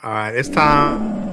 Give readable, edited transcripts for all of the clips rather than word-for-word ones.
All right, it's time.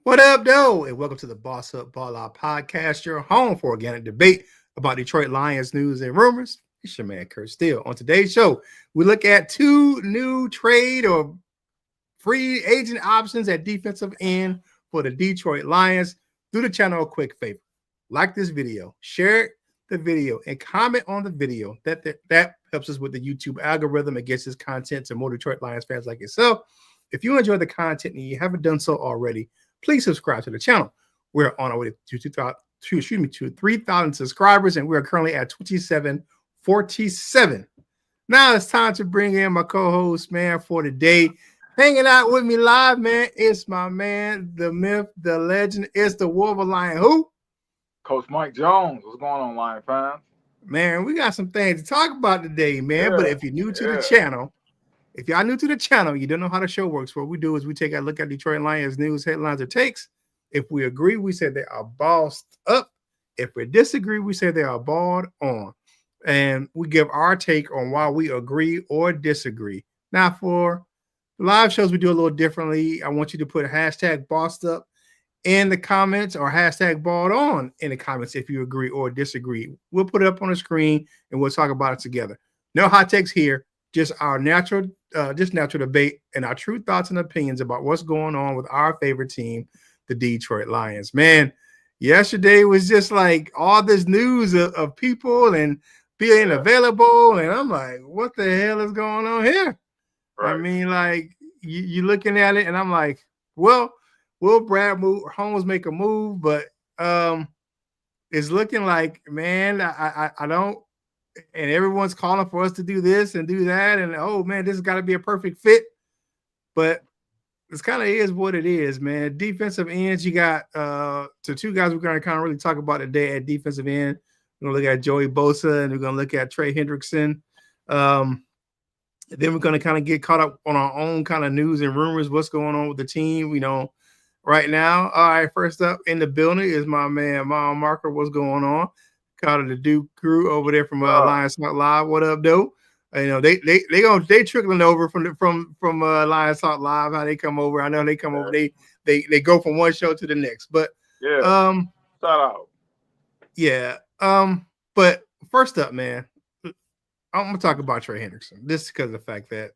What up, though? And welcome to the Boss Up Ball Out podcast, your home for organic debate about Detroit Lions news and rumors. It's your man, Kurt Steele. On today's show, we look at two new trade or free agent options at defensive end for the Detroit Lions. Do the channel a quick favor. Like this video, share the video, and comment on the video. That helps us with the YouTube algorithm and gets this content to more Detroit Lions fans like yourself. If you enjoy the content and you haven't done so already, please subscribe to the channel. We're on our way to 3,000 subscribers, and we're currently at 2747. Now it's time to bring in my co-host, man, for the day. Hanging out with me live, man, it's my man, the myth, the legend. It's the Wolverine. Who? Coach Mike Jones. What's going on, Lion fans? Man, we got some things to talk about today, man. But if you're new to the channel, if y'all new to the channel, you don't know how the show works. What we do is we take a look at Detroit Lions news, headlines, or takes. If we agree, we say they are bossed up. If we disagree, we say they are balled on. And we give our take on why we agree or disagree. Now, for the live shows, we do a little differently. I want you to put hashtag bossed up in the comments or hashtag balled on in the comments if you agree or disagree. We'll put it up on the screen and we'll talk about it together. No hot takes here. Just our natural debate and our true thoughts and opinions about what's going on with our favorite team, the Detroit Lions. Man, yesterday was just like all this news of people and being available, and I'm like, what the hell is going on here? Right. I mean, like you looking at it, and I'm like, well, will Brad Holmes make a move? But it's looking like, man, I don't. And everyone's calling for us to do this and do that. And, oh, man, this has got to be a perfect fit. But this kind of is what it is, man. Defensive ends, you got two guys we're going to kind of really talk about today at defensive end. We're going to look at Joey Bosa, and we're going to look at Trey Hendrickson. Then we're going to kind of get caught up on our own kind of news and rumors, what's going on with the team, right now. All right, first up in the building is my man, Mom Marker. What's going on? Caught of the Duke crew over there from Lions Talk Live. What up, though? They trickling over from Lions Talk Live. How they come over? I know they come over. They go from one show to the next. But shout out. Yeah. But first up, man, I'm gonna talk about Trey Hendrickson. This is because of the fact that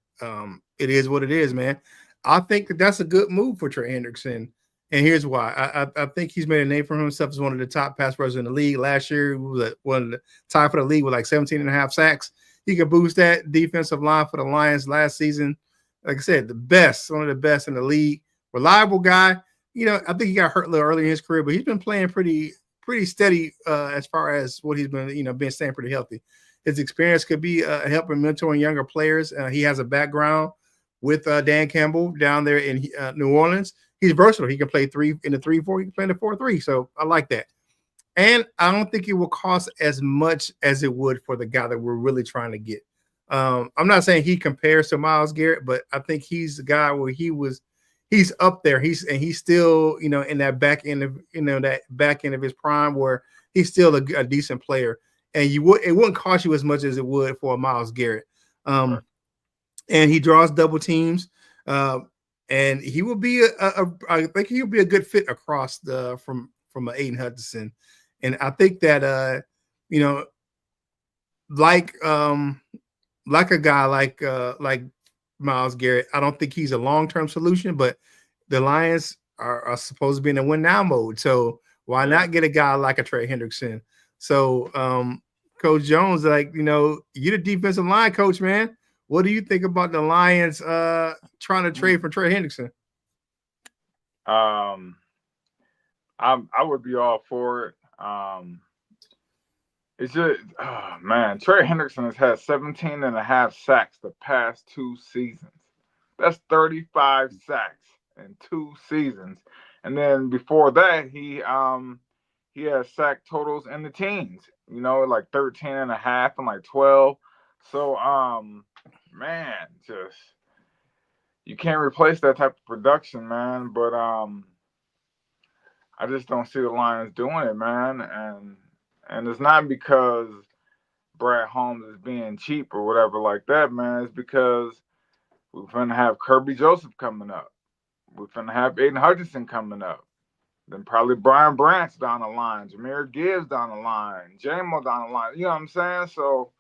it is what it is, man. I think that's a good move for Trey Hendrickson. And here's why. I think he's made a name for himself as one of the top pass rushers in the league. Last year, he was one of the top for the league with like 17.5 sacks. He could boost that defensive line for the Lions last season. Like I said, one of the best in the league. Reliable guy. I think he got hurt a little early in his career, but he's been playing pretty steady as far as what he's been, been staying pretty healthy. His experience could be helping mentoring younger players. He has a background with Dan Campbell down there in New Orleans. He's versatile. He can play 3 in the 3-4. He can play in the 4-3. So I like that. And I don't think it will cost as much as it would for the guy that we're really trying to get. I'm not saying he compares to Myles Garrett, but I think he's the guy where he's up there. He's still, in that back end of his prime where he's still a decent player. And it wouldn't cost you as much as it would for a Myles Garrett. And he draws double teams. And he will be I think he'll be a good fit across from Aiden Hutchinson. And I think that like a guy like Myles Garrett, I don't think he's a long-term solution, but the Lions are supposed to be in a win now mode. So why not get a guy like a Trey Hendrickson? So Coach Jones, you're the defensive line coach, man. What do you think about the Lions trying to trade for Trey Hendrickson? I would be all for it. It's just, man, Trey Hendrickson has had 17.5 sacks the past 2 seasons. That's 35 sacks in 2 seasons. And then before that, he he has sack totals in the teens, like 13 and a half and like 12. So, man, just you can't replace that type of production, man. But I just don't see the Lions doing it, man. And it's not because Brad Holmes is being cheap or whatever like that, man. It's because we're finna have Kirby Joseph coming up. We're finna have Aiden Hutchinson coming up. Then probably Brian Branch down the line, Jameer Gibbs down the line, JMO down the line. You know what I'm saying? So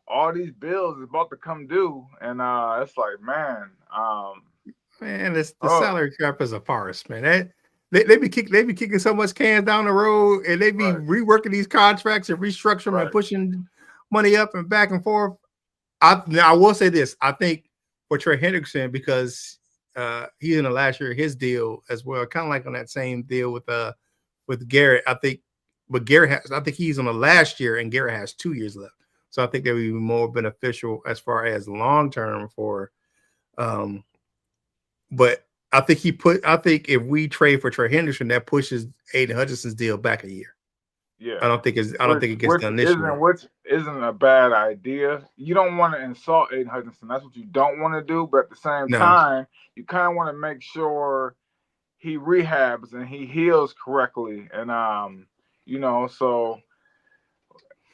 all these bills is about to come due, and it's like, man, the salary cap is a farce, man. They be kicking so much cans down the road, and they be reworking these contracts and restructuring them and pushing money up and back and forth. I will say this: I think for Trey Hendrickson, because he's in the last year of his deal as well, kind of like on that same deal with Garrett. I think he's on the last year, and Garrett has 2 years left. So I think that would be more beneficial as far as long term for. But I think if we trade for Trey Hendrickson, that pushes Aiden Hutchinson's deal back a year. Yeah, I don't think it gets done this year. Which isn't a bad idea. You don't want to insult Aiden Hutchinson. That's what you don't want to do. But at the same time, you kind of want to make sure he rehabs and he heals correctly. And so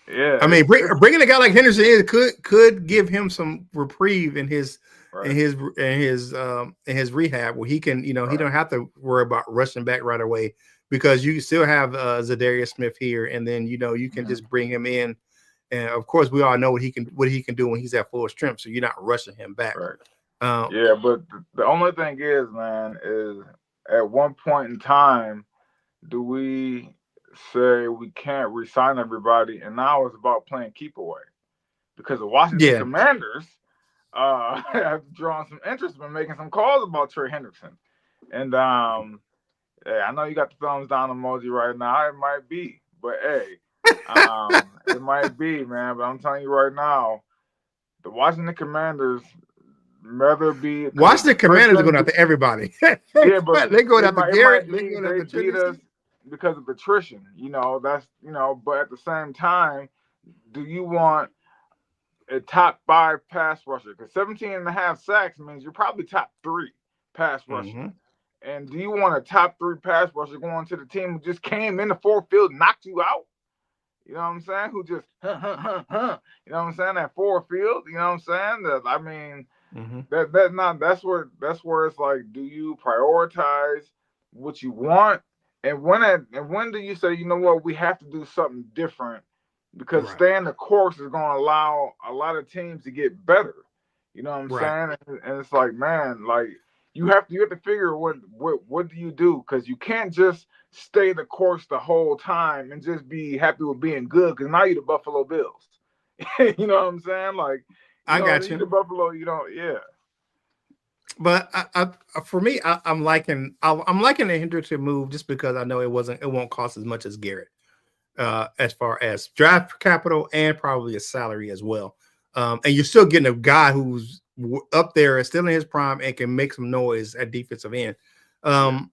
yeah. I mean, bringing a guy like Henderson in could give him some reprieve in his rehab, where he can, he don't have to worry about rushing back right away, because you still have Zadarius Smith here, and then you can just bring him in, and of course we all know what he can do when he's at full strength, so you're not rushing him back. Right. But the only thing is, man, is at one point in time, do we say we can't re-sign everybody, and now it's about playing keep away, because the Washington Commanders have drawn some interest in making some calls about Trey Hendrickson. And I know you got the thumbs down emoji right now. It might be, but hey, it might be, man. But I'm telling you right now, the Washington Commanders, whether be Washington Commanders are going after everybody. But they're going after Garrett. They beat us because of attrition. That's But at the same time, do you want a top 5 pass rusher? Because 17 and a half sacks means you're probably top 3 pass rusher. Mm-hmm. And do you want a top 3 pass rusher going to the team who just came in the fourth field, knocked you out? You know what I'm saying? Who just, You know what I'm saying? That fourth field. You know what I'm saying? That's where it's like, do you prioritize what you want? And when do you say, you know what, we have to do something different? Because staying the course is going to allow a lot of teams to get better. You know what I'm saying? And it's like, man, like you have to figure what do you do? Because you can't just stay the course the whole time and just be happy with being good. Because now you're the Buffalo Bills. You know what I'm saying? Like, I got you. The Buffalo, But for me, I'm liking the Hendrickson move, just because I know it won't cost as much as Garrett. As far as draft capital and probably a salary as well. And you're still getting a guy who's up there and still in his prime and can make some noise at defensive end. I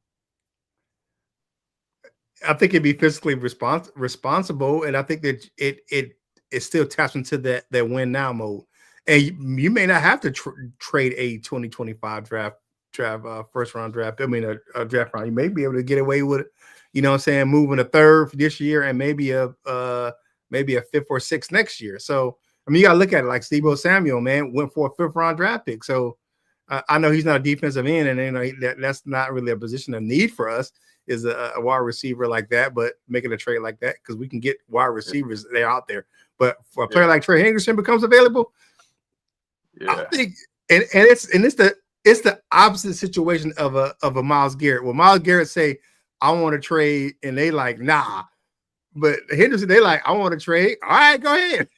think it'd be physically responsible, and I think that it still taps into that win now mode. And you may not have to trade a 2025 draft first round draft. I mean a draft round. You may be able to get away with it. You know what I'm saying? Moving a 3rd this year and maybe a 5th or 6th next year. So, I mean, you got to look at it like Deebo Samuel, man, went for a 5th round draft pick. So, I know he's not a defensive end, and that's not really a position of need for us, is a wide receiver like that, but making a trade like that, because we can get wide receivers, they're out there. But for a player like Trey Hendrickson becomes available, I think, and it's the opposite situation of a Myles Garrett. Well, Myles Garrett say, I want to trade, and they like, nah. But Henderson, they like, I want to trade. All right, go ahead.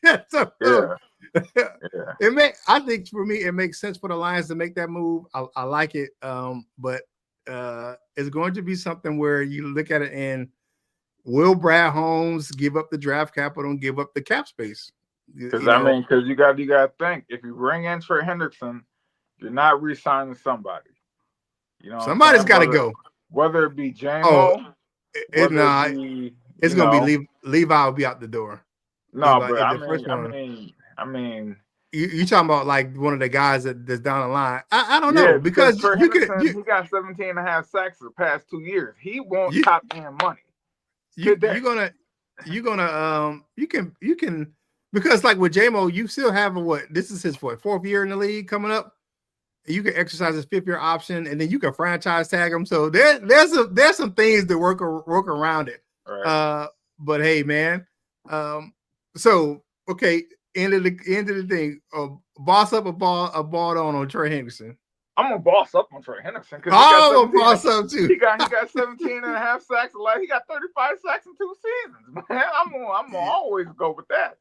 I think for me, it makes sense for the Lions to make that move. I like it. But it's going to be something where you look at it and will Brad Holmes give up the draft capital and give up the cap space? Because you got to think, if you bring in Trey Hendrickson, you're not re-signing somebody. Somebody's got to go. Whether it be JMO, It's gonna be Levi will be out the door. No, Levi, but I mean, you talking about like one of the guys that's down the line. I don't know because because Trey Hendrickson, he got 17.5 sacks the past 2 years. He won't top end money. You can because like with J-Mo, you still have this is his fourth year in the league coming up. You can exercise his 5th year option, and then you can franchise tag him. So there's some things to work around it. Right. But hey, man. So okay, end of the thing. Boss up a ball on Trey Hendrickson. I'm gonna boss up on Trey Hendrickson because I'm gonna boss up too. He got 17.5 sacks. He got 35 sacks in 2 seasons. Man, I'm gonna always go with that.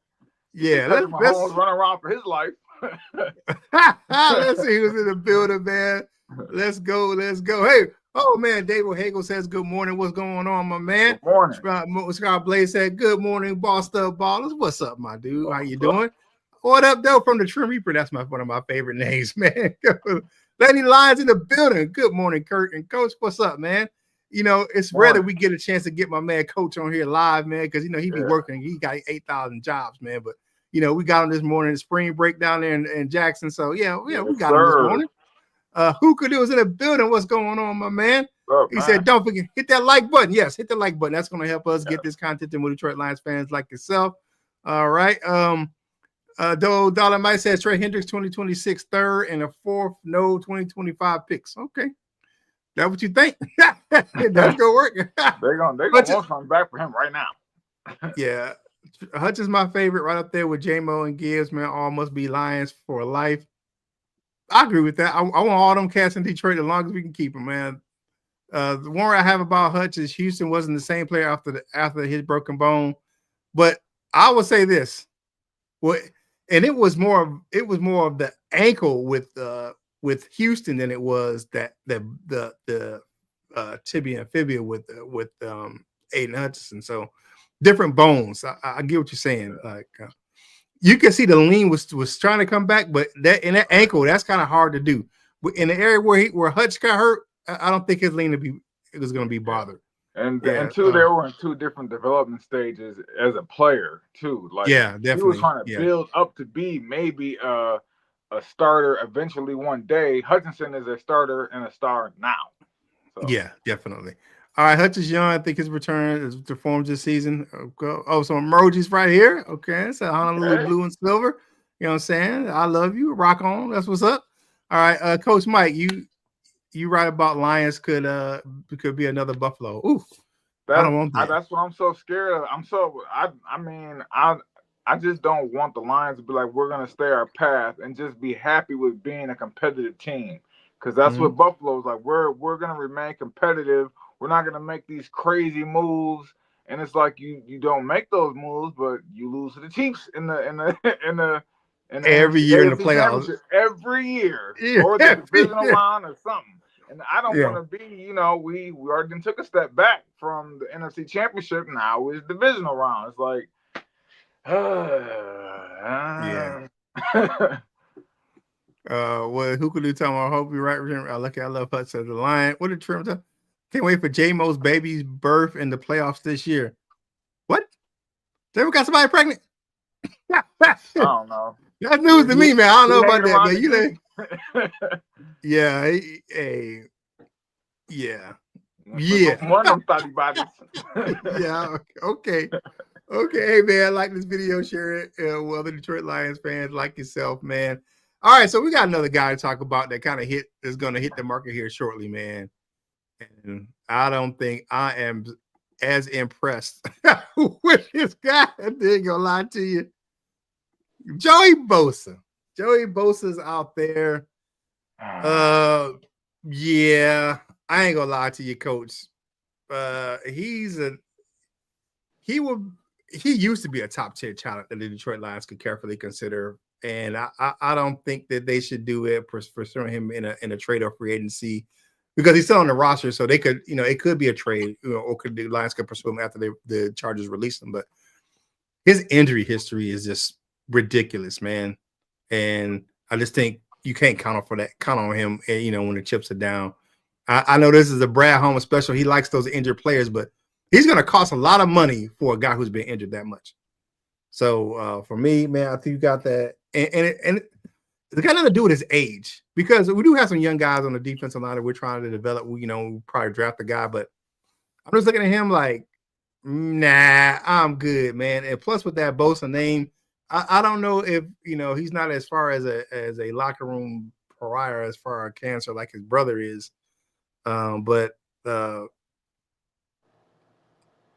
Yeah, let's run around for his life. Let's see who's in the building, man. Let's go. Hey, oh man, David Hagel says good morning. What's going on, my man? Good morning. Scott Blaze said good morning, bossed up ballers. What's up, my dude? How you doing? What up, though? From the Trim Reaper. That's one of my favorite names, man. Lenny Lyons in the building. Good morning, Kurt and Coach. What's up, man? It's rare that we get a chance to get my man Coach on here live, man, because he be working. He got 8,000 jobs, man. But we got him this morning. Spring break down there in Jackson. So we got him this morning. Hookah was in the building. What's going on, my man? He said, don't forget, hit that like button. Yes, hit the like button. That's going to help us get this content to more Detroit Lions fans like yourself. All right. Though Dollar Mike says Trey Hendricks 2026 third and a 4th, no 2025 picks. Okay. That what you think? That's gonna work. They're gonna want something back for him right now. Yeah. Hutch is my favorite right up there with J-Mo and Gibbs, man. All must be Lions for life. I agree with that. I want all them cats in Detroit as long as we can keep them, man. The one I have about Hutch is Houston wasn't the same player after his broken bone. But I would say this. And it was more of the ankle with Houston than it was that the tibia and fibia with Aiden Hutchinson. So different bones. I get what you're saying. Like you can see the lean was trying to come back, but that ankle, that's kind of hard to do. In the area where Hutch got hurt, I don't think his lean was going to be bothered. And two, they were in 2 different development stages as a player too. Like definitely. He was trying to build up to be maybe a starter eventually one day. Hutchinson is a starter and a star now. So. Yeah, definitely. All right, Hutch is young. I think his return is to form this season. Oh, some emojis right here. Okay, so Honolulu blue and silver. You know what I'm saying? I love you. Rock on. That's what's up. All right, Coach Mike, you right about Lions could be another Buffalo. Ooh, I don't want that. That's what I'm so scared of. I just don't want the Lions to be like, we're gonna stay our path and just be happy with being a competitive team. Because that's what Buffalo's like. We're gonna remain competitive. We're not gonna make these crazy moves. And it's like you don't make those moves, but you lose to the Chiefs in the every year in the playoffs. Every year. Or the divisional round or something. And I don't want to be, we already took a step back from the NFC Championship. Now it's divisional round. It's like, well, who could do time? I hope you're right. I love Hutch as the Lion. What did Trim tell? Can't wait for J-Mo's baby's birth in the playoffs this year. What? They ever got somebody pregnant? I don't know. That's news to me, man. I don't know about that, man. Yeah. Yeah. Okay. Hey, man. I like this video. Share it. Well, the Detroit Lions fans like yourself, man. All right. So we got another guy to talk about that kind of is going to hit the market here shortly, man. And I don't think I am as impressed with this guy. I ain't gonna lie to you. Joey Bosa. Joey Bosa's out there. Yeah, I ain't gonna lie to you, Coach. He used to be a top tier talent that the Detroit Lions could carefully consider, and I don't think that they should do it pursuing him in a trade or free agency because he's still on the roster. So they could, it could be a trade, or the Lions could pursue him after the Chargers release him. But his injury history is just ridiculous, man, and I just think you can't count on him, when the chips are down. I know this is a Brad Holmes special. He likes those injured players, but he's going to cost a lot of money for a guy who's been injured that much. So for me, man, I think you got that, and it's got nothing to do with his age, because we do have some young guys on the defensive line that we're trying to develop. We probably draft a guy, but I'm just looking at him like, nah, I'm good, man. And plus with that Bosa name, I don't know if he's not as far as a locker room pariah as far as cancer like his brother is, but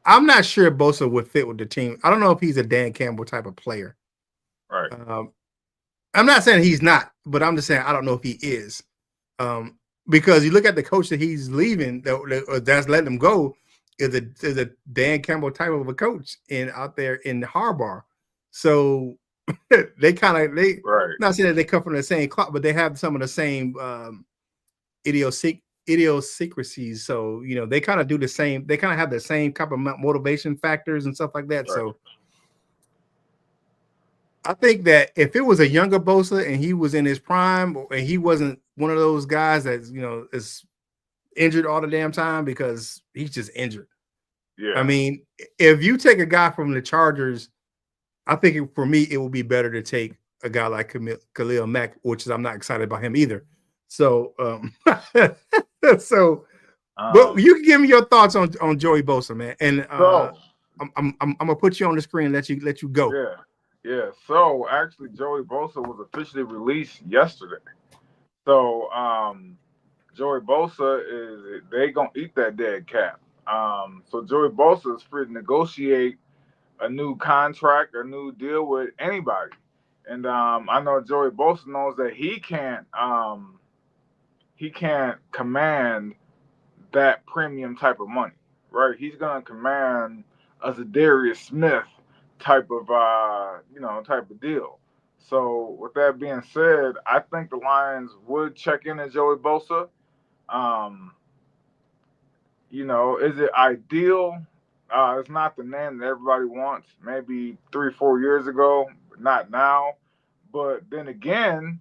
I'm not sure Bosa would fit with the team. I don't know if he's a Dan Campbell type of player. Right. I'm not saying he's not, but I'm just saying I don't know if he is. Because you look at the coach that he's leaving, that's letting him go, is a Dan Campbell type of a coach out there in Harbaugh. So they right. Not saying that they come from the same club, but they have some of the same idiosyncrasies. So they kind of do the same. They kind of have the same type of motivation factors and stuff like that. Right. So I think that if it was a younger Bosa and he was in his prime, and he wasn't one of those guys that is injured all the damn time because he's just injured. Yeah. I mean, if you take a guy from the Chargers, I think for me it would be better to take a guy like Khalil Mack, which is I'm not excited about him either. So, but you can give me your thoughts on Joey Bosa, man. And I'm gonna put you on the screen and let you go. Yeah. Yeah, so actually Joey Bosa was officially released yesterday. So Joey Bosa they gonna eat that dead cap. So Joey Bosa is free to negotiate a new contract, a new deal with anybody. And I know Joey Bosa knows that he can't command that premium type of money, right? He's gonna command a Zadarius Smith type of type of deal. So with that being said, I think the Lions would check in at Joey Bosa. Is it ideal? It's not the name that everybody wants. Maybe 3-4 years ago, but not now. But then again,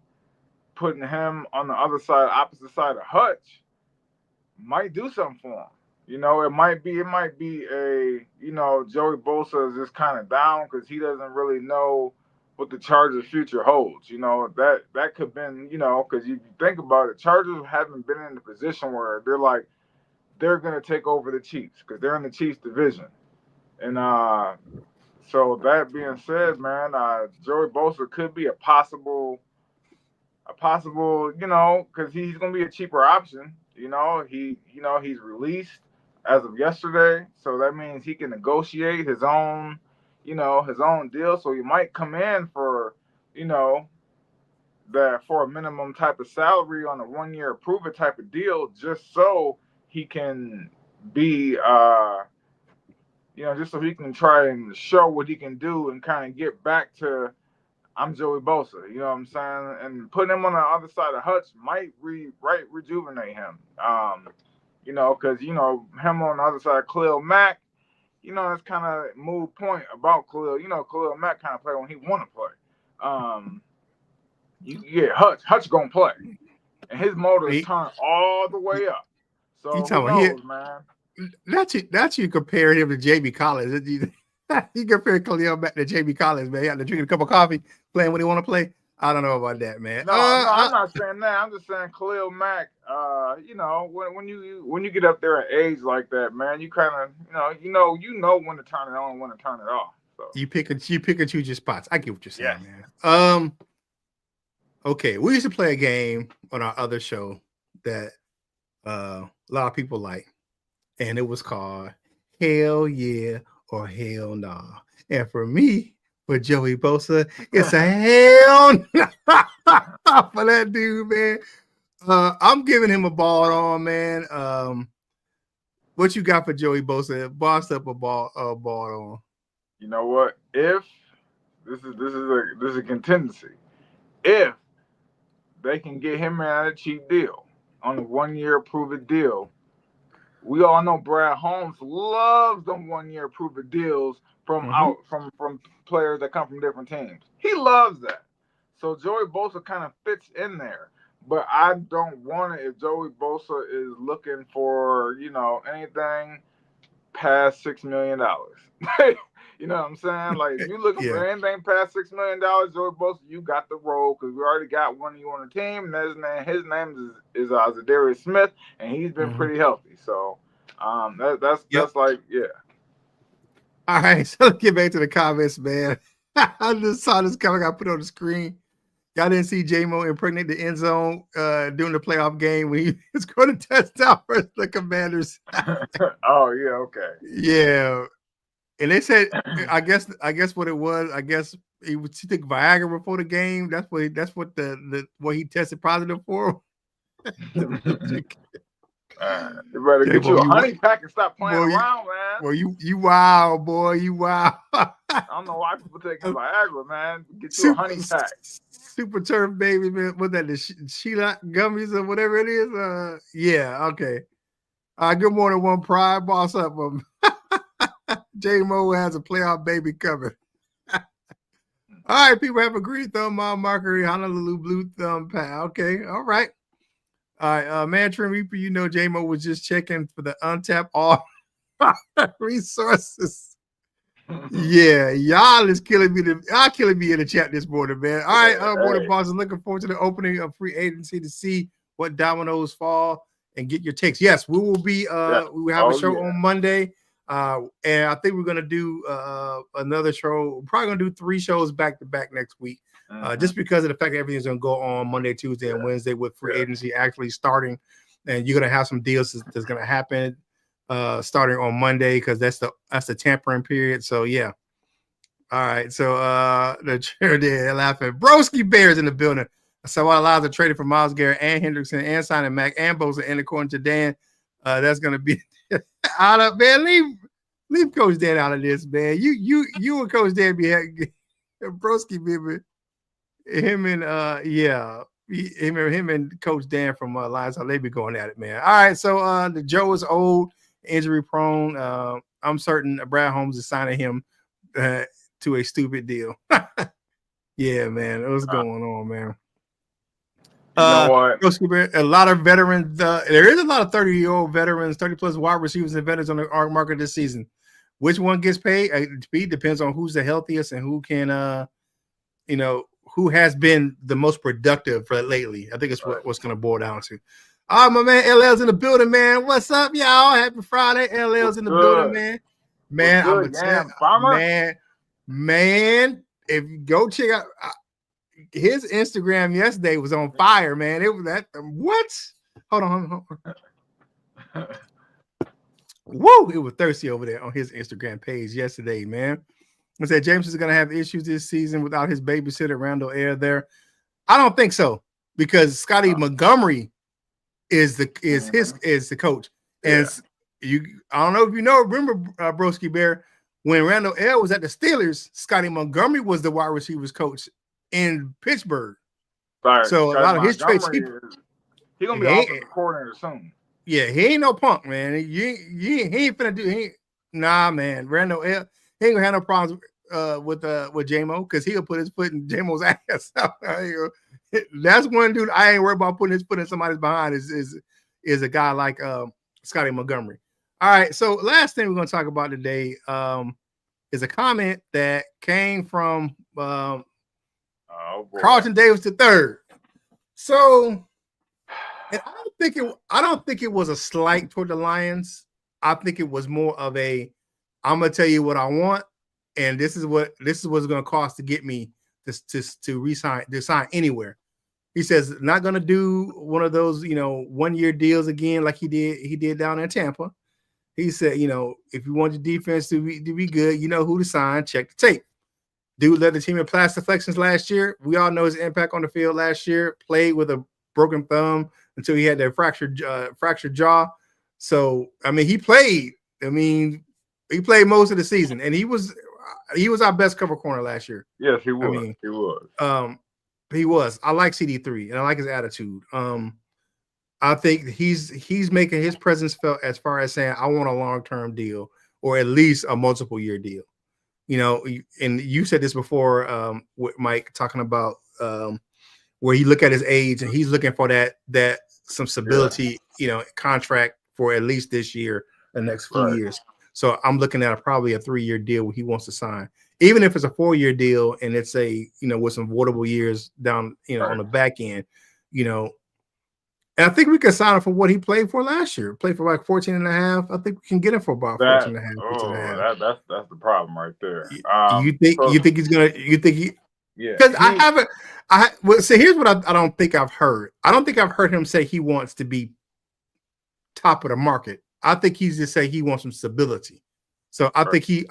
putting him on the opposite side of Hutch, might do something for him. It might be a Joey Bosa is just kind of down because he doesn't really know what the Chargers' future holds. That could have been, because you think about it, Chargers haven't been in a position where they're going to take over the Chiefs because they're in the Chiefs division. And so that being said, man, Joey Bosa could be a possible, because he's going to be a cheaper option. He's released as of yesterday, so that means he can negotiate his own deal. So he might come in for, for a minimum type of salary on a 1-year prove it type of deal, just so he can be, just so he can try and show what he can do and kind of get back to, I'm Joey Bosa, you know what I'm saying? And putting him on the other side of Hutch might rejuvenate him. Because, him on the other side of Khalil Mack, it's kind of moot point about Khalil. Khalil Mack kind of play when he want to play. Hutch going to play. And his motor is turned all the way up. So who knows, man? That's you compare him to Jamie Collins. You compare Khalil Mack to Jamie Collins, man. He had to drink a cup of coffee, playing when he want to play. I don't know about that, man. No, I'm not saying that. I'm just saying Khalil Mack. When you get up there in age like that, man, you kind of you know when to turn it on, and when to turn it off. So you pick and choose your spots. I get what you're saying, man. Okay, we used to play a game on our other show that a lot of people like, and it was called Hell Yeah or Hell Nah. And for me, for Joey Bosa, it's a hell nah for that dude, man. I'm giving him a ball on, man. What you got for Joey Bosa? Boss up a ball on. You know what? If this is a contingency, if they can get him at a cheap deal on a 1-year prove-it deal. We all know Brad Holmes loves them 1-year prove-it deals from players that come from different teams. He loves that. So Joey Bosa kind of fits in there. But I don't want it if Joey Bosa is looking for, anything past $6 million. You know what I'm saying? Like, if you're looking for anything past $6 million, Joey Bosa, you got the role because we already got one of you on the team. And his name is Zadarius Smith, and he's been pretty healthy. So that's like, yeah. All right, so let's get back to the comments, man. I just saw this comment I put on the screen. Y'all didn't see J-Mo impregnate the end zone during the playoff game when he was going to touchdown versus the Commanders. Oh, yeah, okay. Yeah. And they said, I guess what it was, I guess he took Viagra before the game. That's what what he tested positive for. You better get you a honey pack and stop playing around, man. Well, you wild, boy. You wild. I don't know why people taking Viagra, man. Get you a honey pack. Super Turf Baby, man. What's that? The Sheila gummies or whatever it is? Yeah, okay. Good morning, One Pride. Boss up. J-Mo has a playoff baby coming. All right, people have a green thumb, mile marker, Honolulu blue thumb pal. Okay, all right. All right, Mandarin Reaper, you know J-Mo was just checking for the untapped all resources. Yeah, y'all is killing me. Y'all killing me in the chat this morning, man. All right, morning bosses. Looking forward to the opening of free agency to see what dominoes fall and get your takes. Yes, we will be. We will have a show on Monday. And I think we're gonna do another show. We're probably gonna do 3 shows back to back next week, just because of the fact that everything's gonna go on Monday, Tuesday, and Wednesday with free agency actually starting, and you're gonna have some deals that's gonna happen starting on Monday because that's the tampering period. So yeah. All right. So the chair there laughing. Broski Bears in the building. So while Lions are traded for Myles Garrett and Hendrickson and signing Mac and Bosa, and according to Dan, that's gonna be out of, man. Leave Coach Dan out of this, man. You and Coach Dan be Broski, baby. Him and him and Coach Dan from Lions, they be going at it, man. All right, so the Joe is old, injury prone. I'm certain Brad Holmes is signing him to a stupid deal. Yeah, man. What's going on, man? You know what? A lot of veterans. There is a lot of 30-year-old veterans, 30-plus wide receivers and veterans on the ARC market this season. Which one gets paid? It depends on who's the healthiest and who can, who has been the most productive for lately. I think it's what's going to boil down to. All right, my man, LL's in the building, man. What's up, y'all? Happy Friday. LL's in the building, man. Man, I'm going to tell you, man, if you go check out his Instagram yesterday was on fire, man. It was that what? Hold on. Whoa, it was thirsty over there on his Instagram page yesterday, man. I said James is gonna have issues this season without his babysitter Randall Air there. I don't think so because Scotty Montgomery is the coach, and I don't know if you remember Broski Bear when Randall Air was at the Steelers. Scotty Montgomery was the wide receivers coach in Pittsburgh. Right. So a lot of his traits, he's gonna be offensive coordinator soon. Yeah, he ain't no punk, man. He ain't finna do. Nah, man. Randall L. He ain't gonna have no problems with J-Mo because he'll put his foot in J-Mo's ass. That's one dude I ain't worried about putting his foot in somebody's behind. Is a guy like Scotty Montgomery. All right. So last thing we're gonna talk about today is a comment that came from Carlton Davis III. So. And I don't think it was a slight toward the Lions. I think it was more of I'm gonna tell you what I want, and this is what it's gonna cost to get me to sign anywhere. He says not gonna do one of those 1-year deals again like he did down in Tampa. He said, if you want your defense to be good, you know who to sign. Check the tape. Dude led the team in pass deflections last year. We all know his impact on the field last year. Played with a broken thumb until he had that fractured jaw. So, I mean, he played. I mean, he played most of the season, and he was our best cover corner last year. Yes, he was. He was. He was. I like CD3, and I like his attitude. I think he's making his presence felt as far as saying, I want a long-term deal or at least a multiple-year deal. And you said this before with Mike talking about where he look at his age and he's looking for that some stability, contract for at least this year, the next few years. So I'm looking at probably a 3-year deal he wants to sign, even if it's a 4-year deal and it's with some voidable years down, on the back end, And I think we can sign him for what he played for last year. Played for like 14 and a half. I think we can get him for about 14 and a half. That's the problem right there. You think he's gonna? You think he? Yeah. Because so here's what I don't think I've heard. I don't think I've heard him say he wants to be top of the market. I think he's just say he wants some stability. So I think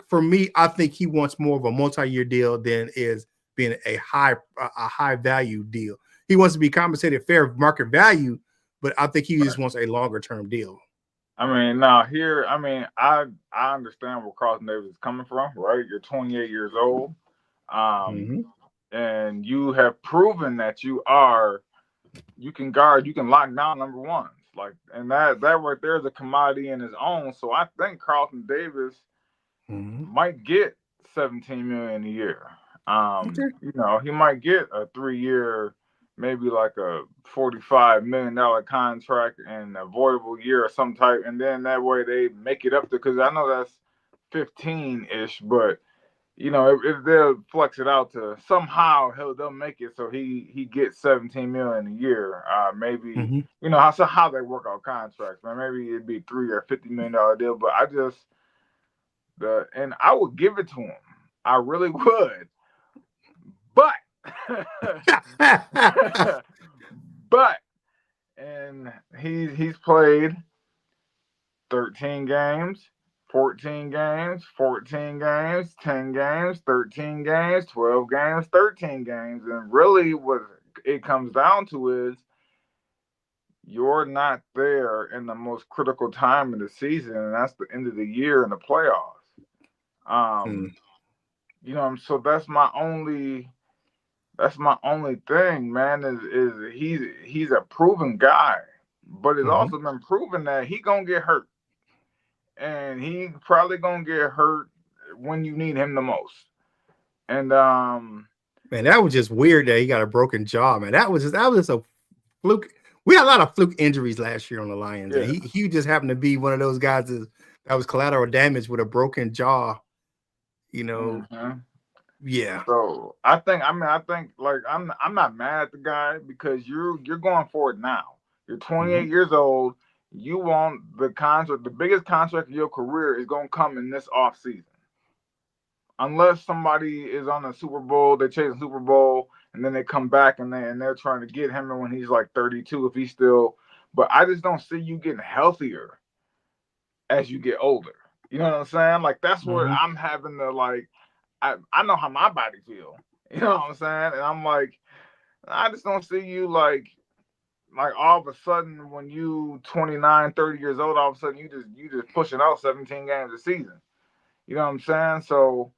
for me, I think he wants more of a multi-year deal than is being a high value deal. He wants to be compensated fair market value, but I think he just wants a longer term deal. I understand where Carlton Davis is coming from, right? You're 28 years old, and you have proven that you can lock down number ones, and that right there is a commodity in his own. So I think Carlton Davis might get $17 million a year. He might get a 3-year, maybe like a $45 million contract and a voidable year or some type, and then that way they make it up to, because I know that's 15-ish, but if they'll flex it out to somehow they'll make it so he gets $17 million a year. Maybe how they work out contracts, man. Maybe it'd be $3 or $50 million deal, but I would give it to him. I really would. But and he's played 13 games, 14 games, 14 games, 10 games, 13 games, 12 games, 13 games. And really what it comes down to is you're not there in the most critical time of the season, and that's the end of the year in the playoffs. So that's my only thing, man, is he's a proven guy, but it's also been proven that he gonna get hurt. And he probably gonna get hurt when you need him the most. And man, that was just weird that he got a broken jaw, man. That was just a fluke. We had a lot of fluke injuries last year on the Lions. Yeah. And he just happened to be one of those guys that was collateral damage with a broken jaw. Yeah. So I think like I'm not mad at the guy, because you're going for it now. You're 28 years old. You want the contract, the biggest contract of your career is going to come in this off season. Unless somebody is on a Super Bowl, they chase a Super Bowl, and then they come back and they're trying to get him when he's like 32, if he's still. But I just don't see you getting healthier as you get older. You know what I'm saying? Like, that's what I'm having to, like, I know how my body feel. You know what I'm saying? And I'm like, I just don't see you like all of a sudden when you 29, 30 years old, all of a sudden you just pushing out 17 games a season. You know what I'm saying? So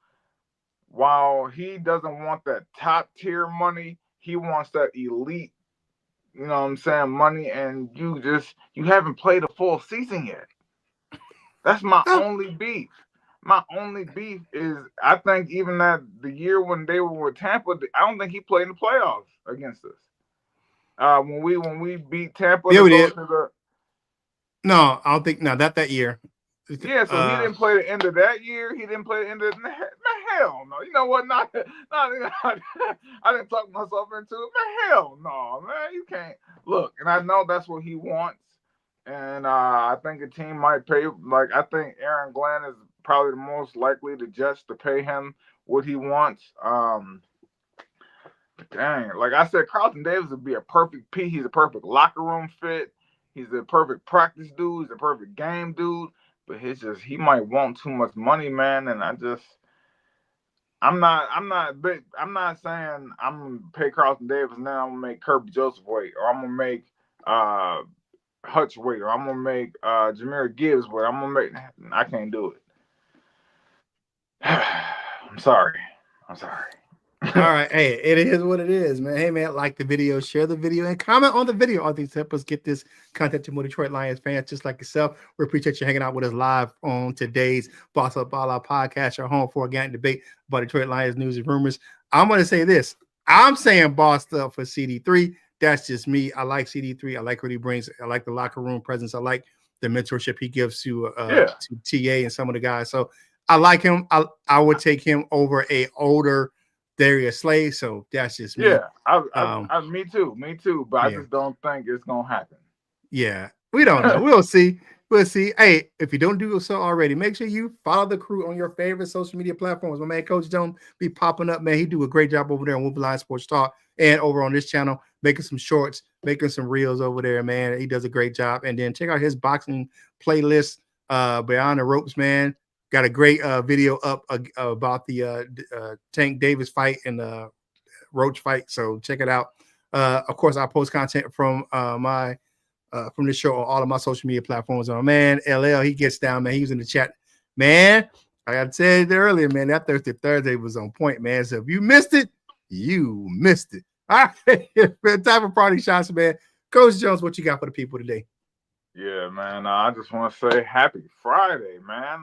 while he doesn't want that top tier money, he wants that elite, you know what I'm saying, money, and you haven't played a full season yet. That's my only beef. My only beef is I think even that the year when they were with Tampa, I don't think he played in the playoffs against us. When we beat Tampa, yeah, we did. No, I don't think that year. Yeah, so he didn't play the end of that year. He didn't play the end of hell no. You know what? I didn't talk myself into it. Hell no, man. You can't look. And I know that's what he wants. And I think a team might pay. Like, I think Aaron Glenn is probably the most likely to Jets to pay him what he wants. Dang, like I said, Carlton Davis would be a perfect piece. He's a perfect locker room fit. He's a perfect practice dude. He's a perfect game dude. But he might want too much money, man. And I'm not saying I'm gonna pay Carlton Davis now. I'm gonna make Kirby Joseph wait, or I'm gonna make Hutch wait, or I'm gonna make Jahmyr Gibbs wait. I can't do it. I'm sorry. All right. Hey, it is what it is, man. Hey, man, like the video, share the video, and comment on the video. All these help us get this content to more Detroit Lions fans just like yourself. We appreciate you hanging out with us live on today's Boss Up All Out podcast, your home for organic debate about Detroit Lions news and rumors. I'm going to say this. I'm saying bossed up for CD3. That's just me. I like CD3. I like what he brings. I like the locker room presence. I like the mentorship he gives to TA and some of the guys. So I like him. I would take him over a older Darius Slay. So that's just me. Yeah, me too. But I just don't think it's gonna happen. Yeah, we don't know. We'll see. We'll see. Hey, if you don't do so already, make sure you follow the crew on your favorite social media platforms. My man, Coach Jones, be popping up, man. He do a great job over there on Wolf Line Sports Talk and over on this channel, making some shorts, making some reels over there, man. He does a great job. And then check out his boxing playlist, Beyond the Ropes, man. Got a great video up about the Tank Davis fight and the Roach fight. So check it out. Of course, I post content from from this show on all of my social media platforms. My man, LL, he gets down, man. He was in the chat. Man, like I said earlier, man, that Thursday was on point, man. So if you missed it, you missed it. All right. Time for party shots, man. Coach Jones, what you got for the people today? Yeah, man. I just want to say happy Friday, man.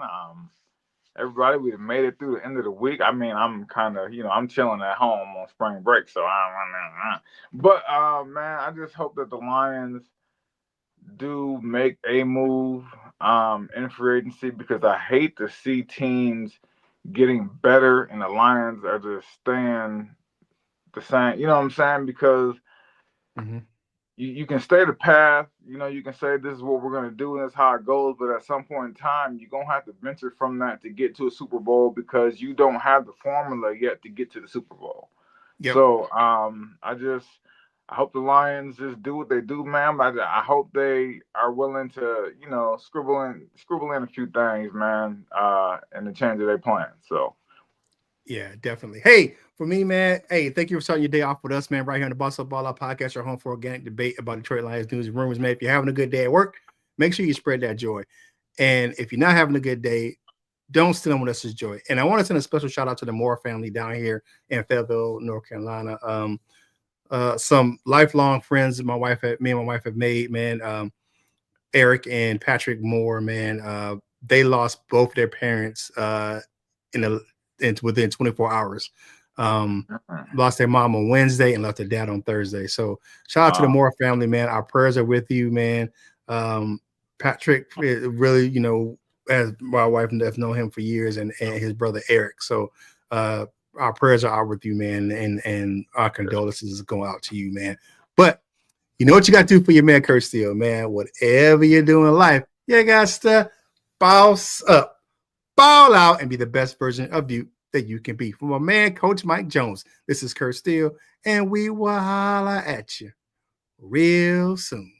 Everybody, we made it through the end of the week. I mean, I'm kind of, I'm chilling at home on spring break, so but man, I just hope that the Lions do make a move in free agency, because I hate to see teams getting better and the Lions are just staying the same. You know what I'm saying? Because you can stay the path. You can say this is what we're going to do and this is how it goes. But at some point in time, you're going to have to venture from that to get to a Super Bowl, because you don't have the formula yet to get to the Super Bowl. Yep. So I hope the Lions just do what they do, man. I hope they are willing to, scribble in a few things, man, and the change of their plan. So. Yeah, definitely. Hey, for me, man, thank you for starting your day off with us, man, right here on the Boss Up Ball Out podcast, your home for organic debate about Detroit Lions news and rumors, man. If you're having a good day at work, make sure you spread that joy. And if you're not having a good day, don't steal anyone else's joy. And I want to send a special shout out to the Moore family down here in Fayetteville, North Carolina. Some lifelong friends me and my wife have made, man. Eric and Patrick Moore, man. They lost both their parents within 24 hours. Lost their mom on Wednesday and lost their dad on Thursday. So shout out to the Moore family, man. Our prayers are with you, man. Patrick really, as my wife has known him for years, and his brother Eric. So our prayers are out with you, man, and our condolences go out to you, man. But you know what you got to do for your man, Kurt Steele, man. Whatever you're doing in life, you got to boss up, ball out, and be the best version of you that you can be. From my man, Coach Mike Jones, this is Kurt Steele, and we will holla at you real soon.